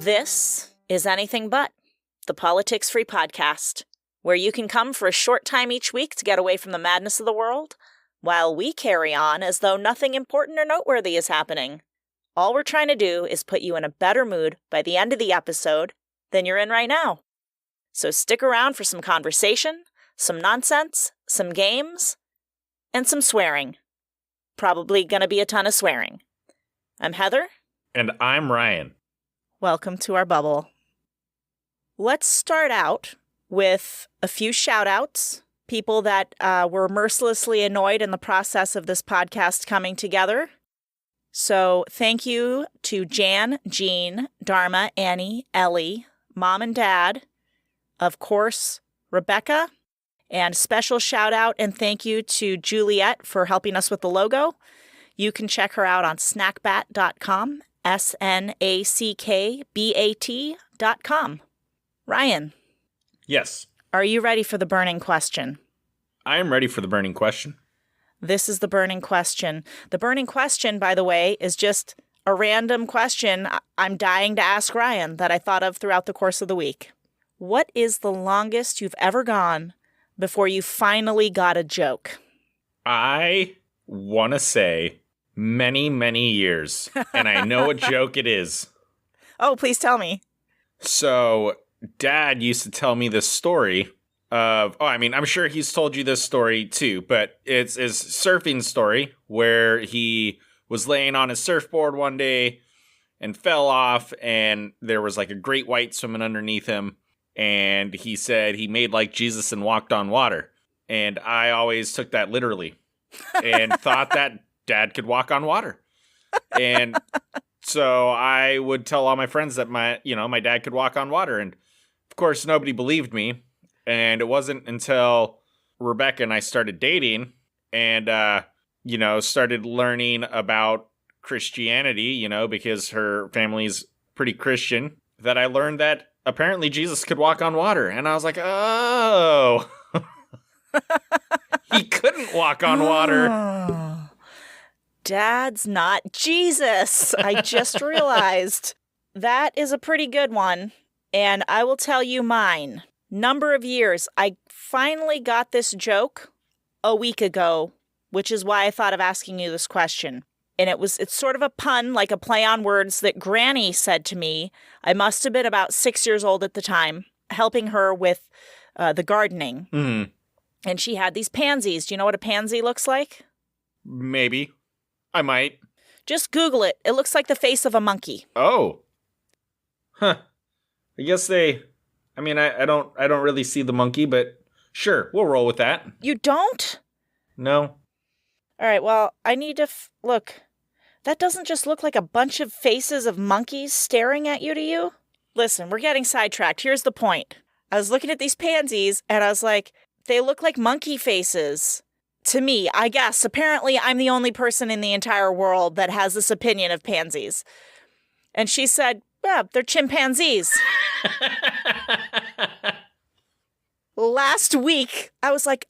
This is Anything But, the politics-free podcast, where you can come for a short time each week to get away from the madness of the world, while we carry on as though nothing important or noteworthy is happening. All we're trying to do is put you in a better mood by the end of the episode than you're in right now. So stick around for some conversation, some nonsense, some games, and some swearing. Probably gonna be a ton of swearing. I'm Heather. And I'm Ryan. Welcome to our bubble. Let's start out with a few shout-outs. People that were mercilessly annoyed in the process of this podcast coming together. So thank you to Jan, Jean, Dharma, Annie, Ellie, Mom and Dad, of course, Rebecca, and special shout-out and thank you to Juliet for helping us with the logo. You can check her out on snackbat.com, snackbat.com. Ryan. Yes. Are you ready for the burning question? I am ready for the burning question. This is the burning question. The burning question, by the way, is just a random question I'm dying to ask Ryan that I thought of throughout the course of the week. What is the longest you've ever gone before you finally got a joke? I want to say many, many years, and I know what joke it is. Oh, please tell me. So, Dad used to tell me this story of, I'm sure he's told you this story too, but it's his surfing story where he was laying on his surfboard one day and fell off, and there was like a great white swimming underneath him, and he said he made like Jesus and walked on water. And I always took that literally and thought that Dad could walk on water. And so I would tell all my friends that my dad could walk on water. And of course, nobody believed me. And it wasn't until Rebecca and I started dating and, started learning about Christianity, because her family's pretty Christian, that I learned that apparently Jesus could walk on water. And I was like, oh, he couldn't walk on water. Dad's not Jesus. I just realized. That is a pretty good one. And I will tell you mine. Number of years. I finally got this joke a week ago, which is why I thought of asking you this question. And it's sort of a pun, like a play on words that Granny said to me. I must have been about 6 years old at the time, helping her with the gardening. Mm-hmm. And she had these pansies. Do you know what a pansy looks like? Maybe. I might. Just Google it. It looks like the face of a monkey. Oh. Huh. I guess I don't really see the monkey, but sure, we'll roll with that. You don't? No. All right, well, I need to look. That doesn't just look like a bunch of faces of monkeys staring at you to you? Listen, we're getting sidetracked. Here's the point. I was looking at these pansies, and I was like, they look like monkey faces. To me, I guess. Apparently, I'm the only person in the entire world that has this opinion of pansies. And she said, yeah, they're chimpanzees. Last week, I was like,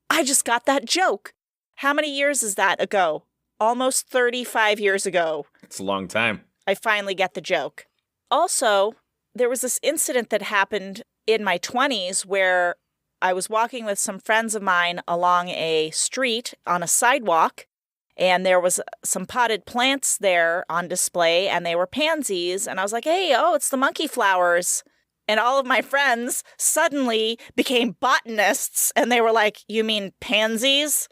I just got that joke. How many years is that ago? Almost 35 years ago. It's a long time. I finally get the joke. Also, there was this incident that happened in my 20s where I was walking with some friends of mine along a street on a sidewalk, and there was some potted plants there on display, and they were pansies, and I was like, hey, it's the monkey flowers. And all of my friends suddenly became botanists, and they were like, you mean pansies?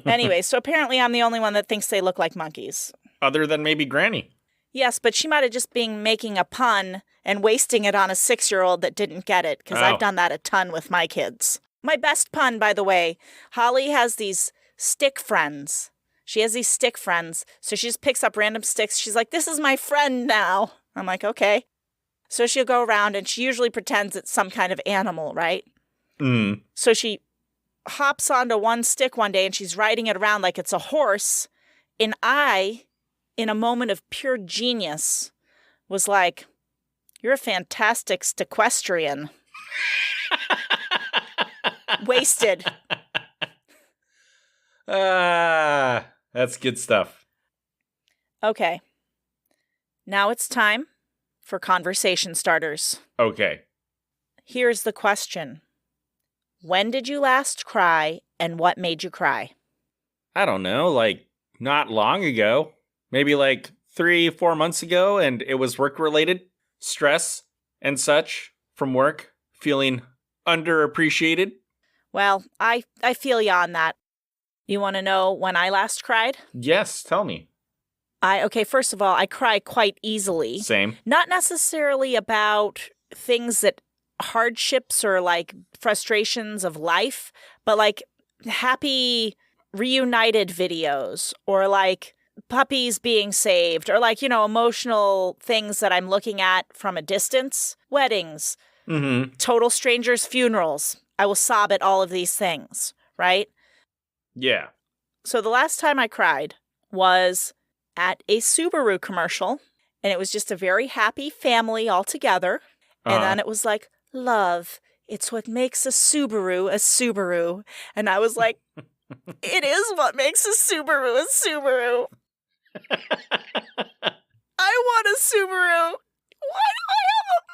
Anyway, so apparently I'm the only one that thinks they look like monkeys. Other than maybe Granny. Yes, but she might have just been making a pun and wasting it on a 6-year-old that didn't get it, because I've done that a ton with my kids. My best pun, by the way, Holly has these stick friends. She has these stick friends, so she just picks up random sticks. She's like, this is my friend now. I'm like, okay. So she'll go around, and she usually pretends it's some kind of animal, right? Mm. So she hops onto one stick one day, and she's riding it around like it's a horse, and I, in a moment of pure genius, was like, you're a fantastic stickwestrian. Wasted. That's good stuff. Okay. Now it's time for conversation starters. Okay. Here's the question. When did you last cry, and what made you cry? I don't know, like not long ago. Maybe like 3-4 months ago, and it was work-related. Stress and such from work. Feeling underappreciated. Well, I feel ya on that. You want to know when I last cried? Yes, tell me. Okay, first of all, I cry quite easily. Same. Not necessarily about things that hardships or like frustrations of life, but like happy reunited videos or like puppies being saved or like, emotional things that I'm looking at from a distance. Weddings, total strangers' funerals. I will sob at all of these things, right? Yeah. So the last time I cried was at a Subaru commercial, and it was just a very happy family all together. And then it was like, love, it's what makes a Subaru. And I was like, it is what makes a Subaru a Subaru. I want a Subaru. Why do I have a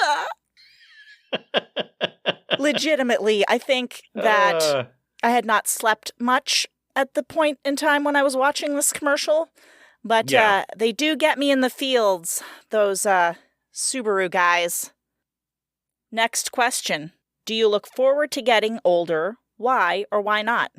Mazda? Legitimately, I think that I had not slept much at the point in time when I was watching this commercial, but they do get me in the fields, those Subaru guys. Next question. Do you look forward to getting older? Why or why not?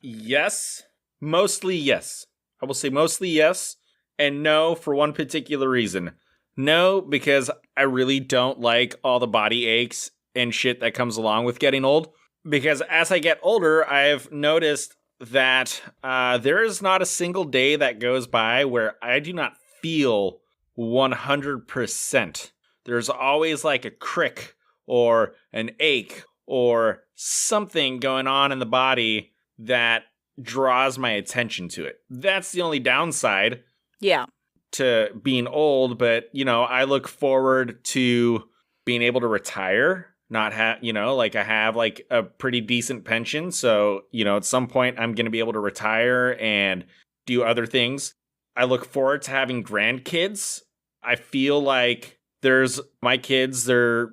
Yes. Mostly yes. I will say mostly yes, and no for one particular reason. No, because I really don't like all the body aches and shit that comes along with getting old. Because as I get older, I've noticed that there is not a single day that goes by where I do not feel 100%. There's always like a crick or an ache or something going on in the body that draws my attention to it. That's the only downside. Yeah. To being old, but I look forward to being able to retire, not have, like I have like a pretty decent pension. So, at some point I'm going to be able to retire and do other things. I look forward to having grandkids. I feel like there's my kids, they're,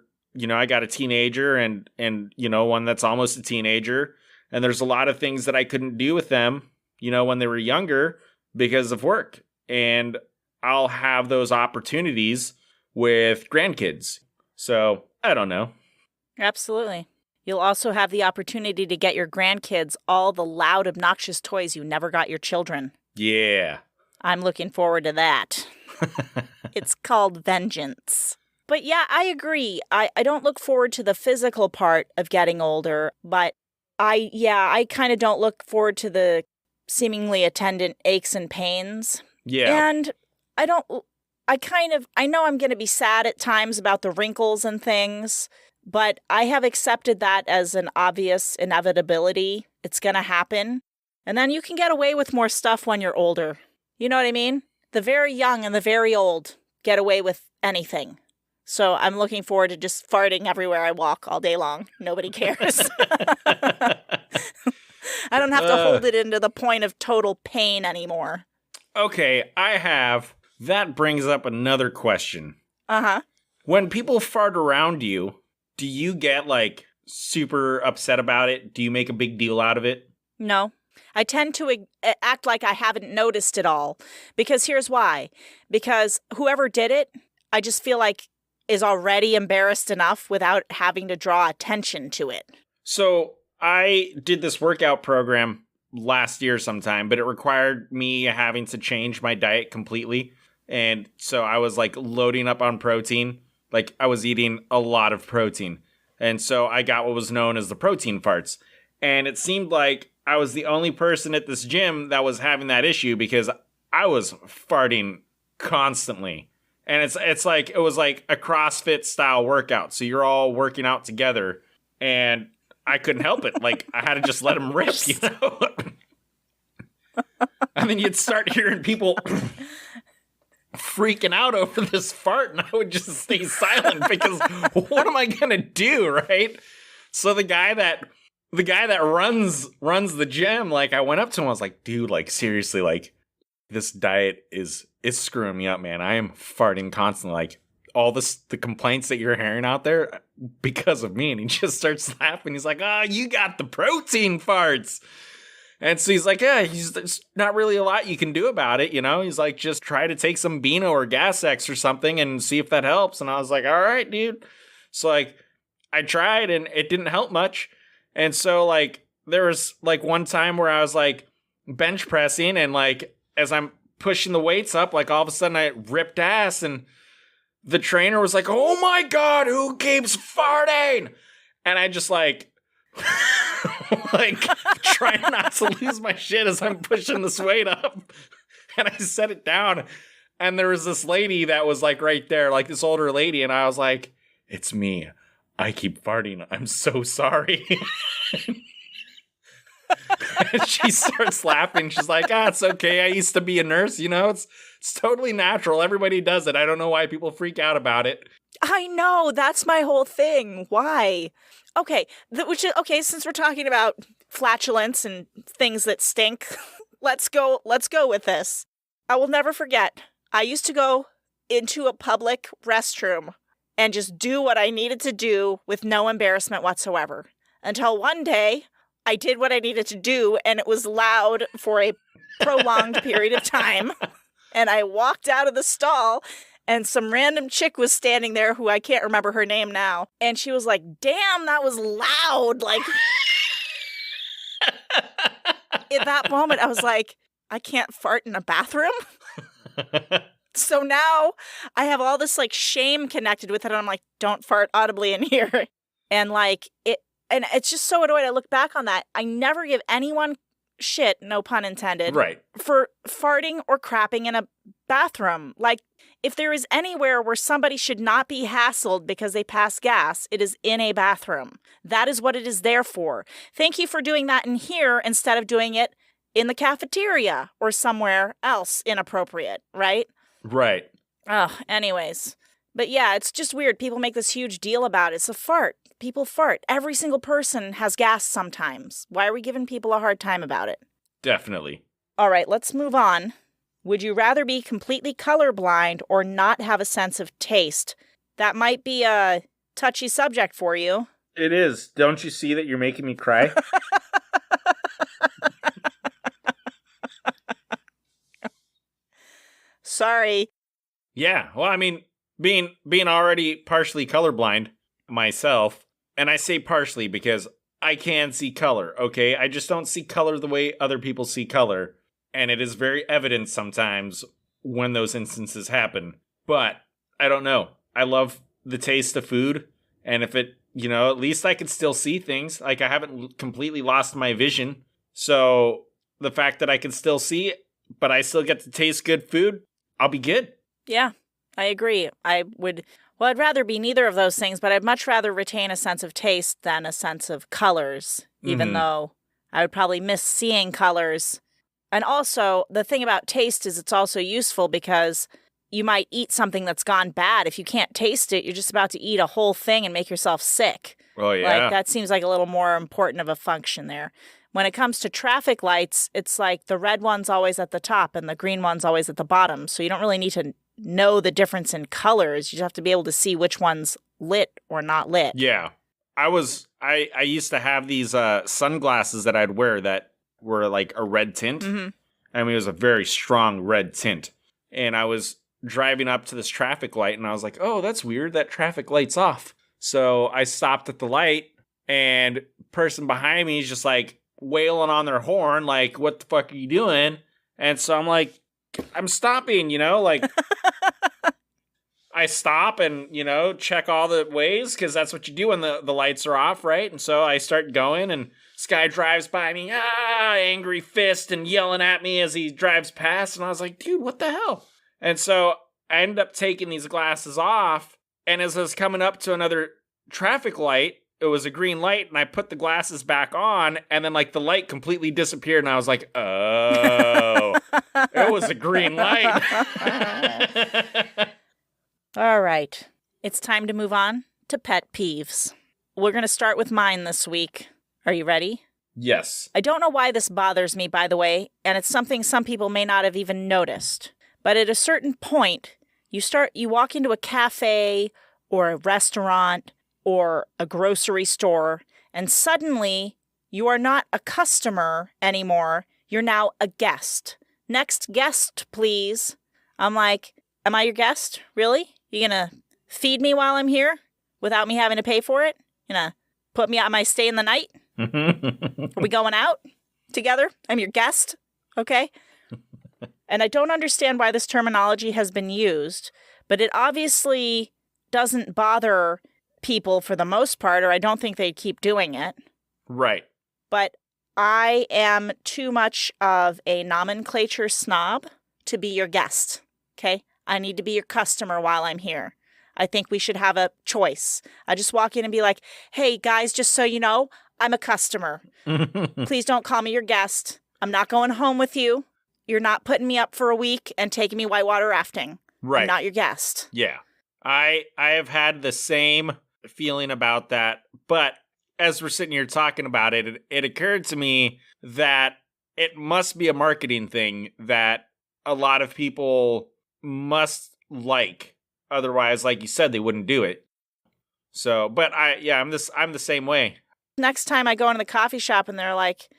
I got a teenager and one that's almost a teenager. And there's a lot of things that I couldn't do with them, when they were younger because of work. And I'll have those opportunities with grandkids. So, I don't know. Absolutely. You'll also have the opportunity to get your grandkids all the loud, obnoxious toys you never got your children. Yeah. I'm looking forward to that. It's called vengeance. But yeah, I agree. I don't look forward to the physical part of getting older, but I kind of don't look forward to the seemingly attendant aches and pains. Yeah. And I know I'm going to be sad at times about the wrinkles and things, but I have accepted that as an obvious inevitability. It's going to happen. And then you can get away with more stuff when you're older. You know what I mean? The very young and the very old get away with anything. So I'm looking forward to just farting everywhere I walk all day long. Nobody cares. I don't have to hold it into the point of total pain anymore. Okay, that brings up another question. Uh-huh. When people fart around you, do you get like super upset about it? Do you make a big deal out of it? No. I tend to act like I haven't noticed it all. Because here's why. Because whoever did it, I just feel like is already embarrassed enough without having to draw attention to it. So I did this workout program last year sometime, but it required me having to change my diet completely. And so I was like loading up on protein. Like I was eating a lot of protein. And so I got what was known as the protein farts. And it seemed like I was the only person at this gym that was having that issue because I was farting constantly. And it's like it was like a CrossFit style workout. So you're all working out together and I couldn't help it. Like I had to just let them rip, And then you'd start hearing people freaking out over this fart and I would just stay silent because what am I going to do, right? So the guy that runs the gym, like I went up to him, I was like, dude, like seriously, like this diet is screwing me up, man. I am farting constantly. Like, all the complaints that you're hearing out there because of me. And he just starts laughing. He's like, oh, you got the protein farts. And so he's like, yeah, there's not really a lot you can do about it, you know? He's like, just try to take some Beano or Gas X or something and see if that helps. And I was like, all right, dude. So, like, I tried and it didn't help much. And so, like, there was, like, one time where I was, like, bench pressing and, like, as I'm pushing the weights up, like, all of a sudden I ripped ass and the trainer was like, oh my God, who keeps farting? And I just like trying not to lose my shit as I'm pushing this weight up. And I set it down. And there was this lady that was like right there, like this older lady. And I was like, it's me. I keep farting. I'm so sorry. And she starts laughing. She's like, it's okay. I used to be a nurse, you know, it's totally natural. Everybody does it. I don't know why people freak out about it. I know. That's my whole thing. Why? Okay. Since we're talking about flatulence and things that stink, let's go with this. I will never forget. I used to go into a public restroom and just do what I needed to do with no embarrassment whatsoever. Until one day, I did what I needed to do, and it was loud for a prolonged period of time. And I walked out of the stall, and some random chick was standing there who I can't remember her name now. And she was like, damn, that was loud. Like, at that moment, I was like, I can't fart in a bathroom. So now I have all this, like, shame connected with it. And I'm like, don't fart audibly in here. And, like, and it's just so annoying. I look back on that. I never give anyone shit, no pun intended, right, for farting or crapping in a bathroom. Like, if there is anywhere where somebody should not be hassled because they pass gas, it is in a bathroom. That is what it is there for. Thank you for doing that in here instead of doing it in the cafeteria or somewhere else inappropriate, right? Right. Oh, anyways. But yeah, it's just weird. People make this huge deal about it. It's a fart. People fart. Every single person has gas sometimes. Why are we giving people a hard time about it? Definitely. All right, let's move on. Would you rather be completely colorblind or not have a sense of taste? That might be a touchy subject for you. It is. Don't you see that you're making me cry? Sorry. Yeah, well, I mean, being already partially colorblind myself, and I say partially because I can see color, okay? I just don't see color the way other people see color, and it is very evident sometimes when those instances happen. But I don't know. I love the taste of food, and if it, you know, at least I can still see things. Like, I haven't completely lost my vision, so the fact that I can still see, but I still get to taste good food, I'll be good. Yeah, I agree. I'd rather be neither of those things, but I'd much rather retain a sense of taste than a sense of colors, even though I would probably miss seeing colors. And also, the thing about taste is it's also useful because you might eat something that's gone bad. If you can't taste it, you're just about to eat a whole thing and make yourself sick. Oh, yeah. Like, that seems like a little more important of a function there. When it comes to traffic lights, it's like the red one's always at the top and the green one's always at the bottom. So you don't really need to know the difference in colors. You just have to be able to see which one's lit or not lit. Yeah. I used to have these sunglasses that I'd wear that were like a red tint. Mm-hmm. I mean, it was a very strong red tint. And I was driving up to this traffic light and I was like, oh, that's weird. That traffic light's off. So I stopped at the light and person behind me is just like wailing on their horn. Like, what the fuck are you doing? And so I'm like, I'm stopping, you know, like I stop and, you know, check all the ways because that's what you do when the lights are off, right? And so I start going and this guy drives by me, angry fist and yelling at me as he drives past. And I was like, dude, what the hell? And so I ended up taking these glasses off. And as I was coming up to another traffic light, it was a green light and I put the glasses back on and then like the light completely disappeared and I was like, oh, it was a green light. All right. It's time to move on to pet peeves. We're going to start with mine this week. Are you ready? Yes. I don't know why this bothers me, by the way, and it's something some people may not have even noticed. But at a certain point, you walk into a cafe or a restaurant or a grocery store, and suddenly you are not a customer anymore. You're now a guest. Next guest, please. I'm like, am I your guest? Really? You gonna feed me while I'm here without me having to pay for it? You gonna put me out? Am I staying the night? Are we going out together? I'm your guest. Okay. And I don't understand why this terminology has been used, but it obviously doesn't bother people for the most part, or I don't think they'd keep doing it. Right. But I am too much of a nomenclature snob to be your guest. Okay. I need to be your customer while I'm here. I think we should have a choice. I just walk in and be like, hey, guys, just so you know, I'm a customer. Please don't call me your guest. I'm not going home with you. You're not putting me up for a week and taking me whitewater rafting. Right. I'm not your guest. Yeah. I have had the same feeling about that. But as we're sitting here talking about it, it occurred to me that it must be a marketing thing that a lot of people must like. Otherwise, like you said, they wouldn't do it. So, but I'm the same way. Next time I go into the coffee shop and they're like,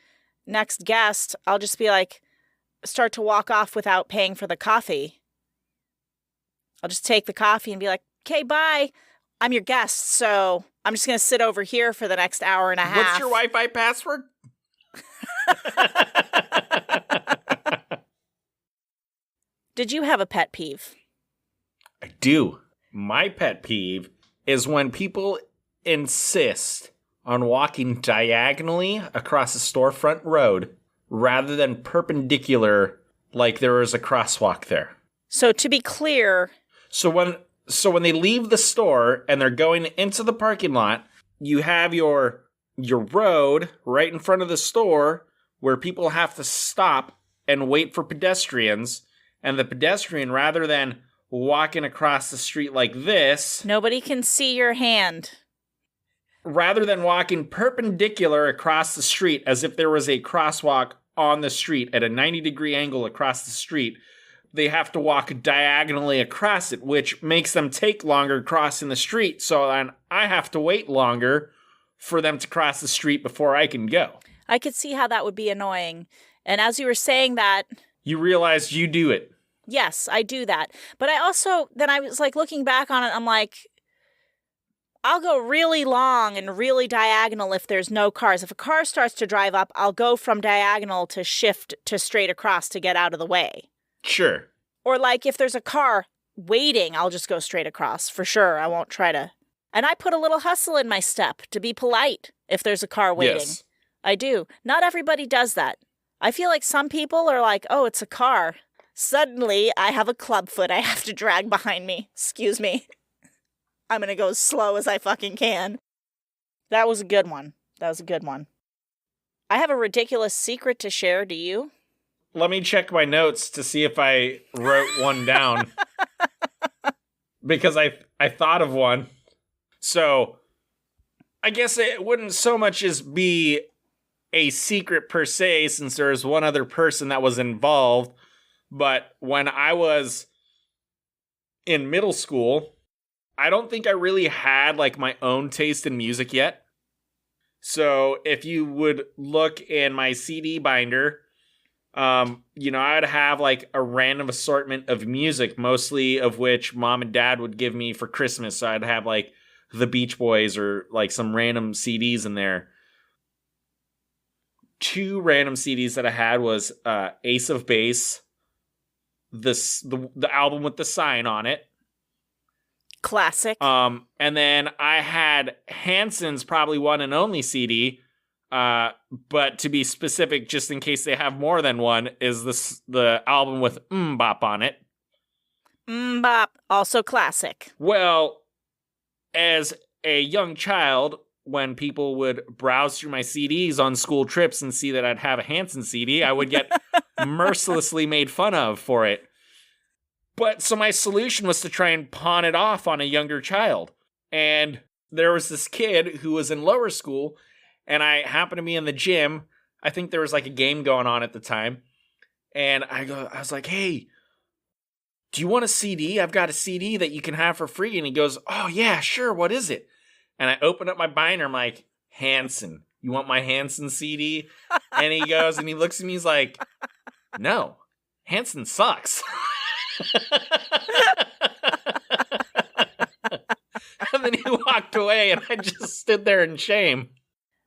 next guest, I'll just be like, start to walk off without paying for the coffee. I'll just take the coffee and be like, okay, bye. I'm your guest, so I'm just going to sit over here for the next hour and a half. What's your Wi-Fi password? Did you have a pet peeve? I do. My pet peeve is when people insist on walking diagonally across a storefront road rather than perpendicular like there is a crosswalk there. So to be clear... So when they leave the store and they're going into the parking lot, you have your road right in front of the store where people have to stop and wait for pedestrians, and the pedestrian, rather than walking across the street like this... Nobody can see your hand. Rather than walking perpendicular across the street as if there was a crosswalk on the street at a 90-degree angle across the street, they have to walk diagonally across it, which makes them take longer crossing the street. So then I have to wait longer for them to cross the street before I can go. I could see how that would be annoying. And as you were saying that... You realized you do it. Yes, I do that. But I also, then I was like looking back on it, I'm like, I'll go really long and really diagonal if there's no cars. If a car starts to drive up, I'll go from diagonal to shift to straight across to get out of the way. Sure. Or like if there's a car waiting, I'll just go straight across for sure. I won't try to. And I put a little hustle in my step to be polite if there's a car waiting. Yes. I do. Not everybody does that. I feel like some people are like, oh, it's a car. Suddenly, I have a clubfoot I have to drag behind me. Excuse me. I'm going to go as slow as I fucking can. That was a good one. I have a ridiculous secret to share. Do you? Let me check my notes to see if I wrote one down. Because I thought of one. So, I guess it wouldn't so much as be a secret per se, since there's one other person that was involved. But when I was in middle school, I don't think I really had like my own taste in music yet. So if you would look in my CD binder, I'd have like a random assortment of music, mostly of which mom and dad would give me for Christmas. So I'd have like the Beach Boys or like some random CDs in there. 2 random CDs that I had was Ace of Base, the album with the sign on it. Classic. And then I had Hanson's Probably One and Only CD. But to be specific, just in case they have more than one, is the album with MMMBop on it. MMMBop, also classic. Well, as a young child, when people would browse through my CDs on school trips and see that I'd have a Hanson CD, I would get mercilessly made fun of for it. But so my solution was to try and pawn it off on a younger child. And there was this kid who was in lower school, And I happened to be in the gym. I think there was like a game going on at the time. And I was like, hey, do you want a CD? I've got a CD that you can have for free. And he goes, oh, yeah, sure. What is it? And I open up my binder. I'm like, Hanson. You want my Hanson CD? And he goes and he looks at me. He's like, no, Hanson sucks. And then he walked away and I just stood there in shame.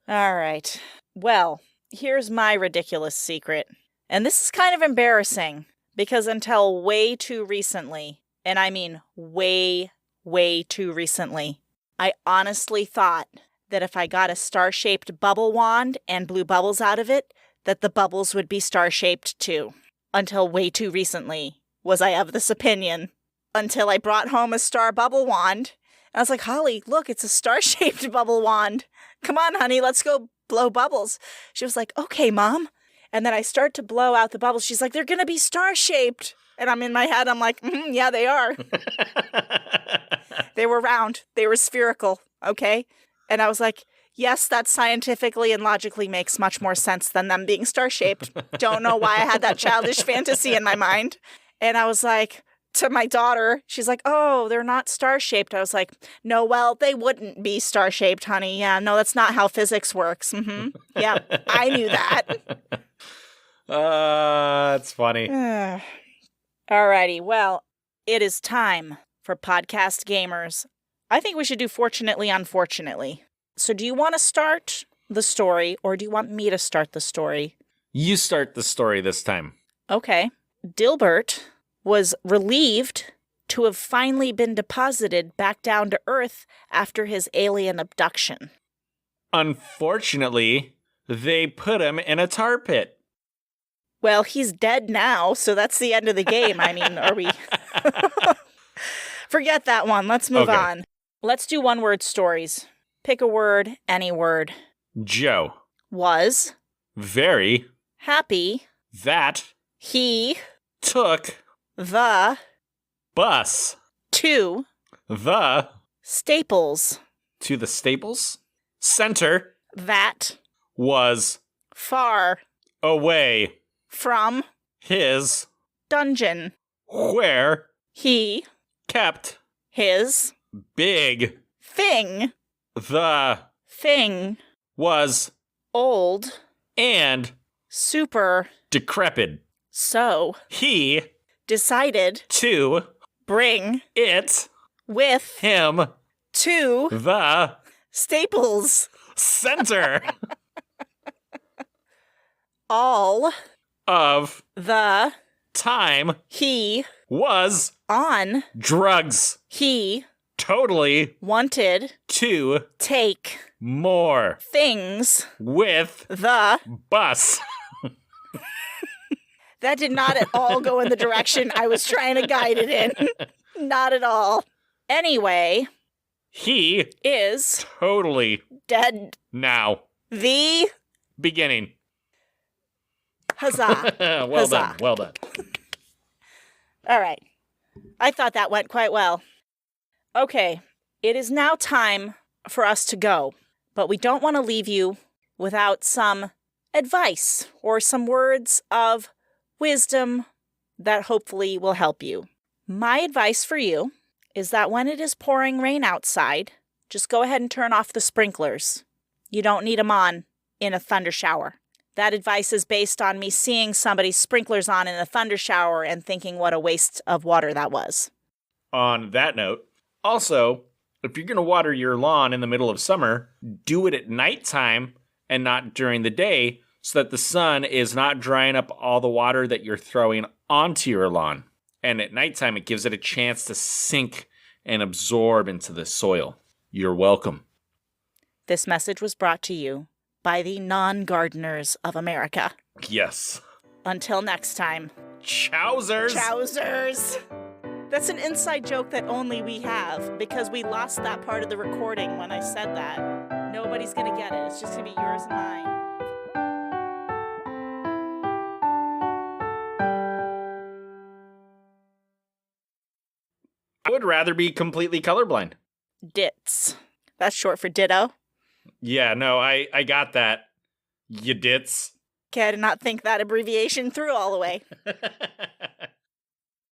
All right. Well, here's my ridiculous secret. And this is kind of embarrassing because until way too recently, and I mean way, way too recently, I honestly thought that if I got a star-shaped bubble wand and blew bubbles out of it, that the bubbles would be star-shaped too. Until way too recently was I of this opinion. Until I brought home a star bubble wand. And I was like, Holly, look, it's a star-shaped bubble wand. Come on, honey, let's go blow bubbles. She was like, okay, Mom. And then I start to blow out the bubbles. She's like, they're going to be star-shaped. And I'm in my head, I'm like, yeah, they are. They were round. They were spherical. Okay. And I was like, yes, that scientifically and logically makes much more sense than them being star-shaped. Don't know why I had that childish fantasy in my mind. And I was like, to my daughter, she's like, oh, they're not star-shaped. I was like, no, well, they wouldn't be star-shaped, honey. Yeah, no, that's not how physics works. Yeah, I knew that. That's funny. Alrighty, well, it is time for Podcast Gamers. I think we should do Fortunately, Unfortunately. So do you want to start the story, or do you want me to start the story? You start the story this time. Okay. Dilbert was relieved to have finally been deposited back down to Earth after his alien abduction. Unfortunately, they put him in a tar pit. Well, he's dead now, so that's the end of the game. I mean, are we... Forget that one. Let's move on. Let's do one-word stories. Pick a word, any word. Joe. Was. Very. Happy. That. He. Took. The. Bus. To. The. Staples. To the Staples. Center. That. Was. Far. Away. From. His. Dungeon. Where. He. Kept. His. Big. Thing. The. Thing. Was. Old. And. Super. Decrepit. So. He. Decided. To. Bring. It. With. Him. To. The. Staples. Center. All. Of. The. Time. He. Was. On. Drugs. He. Totally. Wanted. To. Take. More. Things. With. The. Bus. That did not at all go in the direction I was trying to guide it in. Not at all. Anyway. He. Is. Totally. Dead. Now. The. Beginning. Huzzah. Well Huzzah. done. Well done. All right. I thought that went quite well. Okay. It is now time for us to go, but we don't want to leave you without some advice or some words of wisdom that hopefully will help you. My advice for you is that when it is pouring rain outside, just go ahead and turn off the sprinklers. You don't need them on in a thunder shower. That advice is based on me seeing somebody's sprinklers on in a thunder shower and thinking what a waste of water that was. On that note, also, if you're going to water your lawn in the middle of summer, do it at nighttime and not during the day so that the sun is not drying up all the water that you're throwing onto your lawn. And at nighttime, it gives it a chance to sink and absorb into the soil. You're welcome. This message was brought to you by the non-gardeners of America. Yes. Until next time. Chowsers! Chowsers! That's an inside joke that only we have, because we lost that part of the recording when I said that. Nobody's gonna get it. It's just gonna be yours and mine. I would rather be completely colorblind. Dits. That's short for ditto. Yeah, no, I got that. You dits. Okay, I did not think that abbreviation through all the way.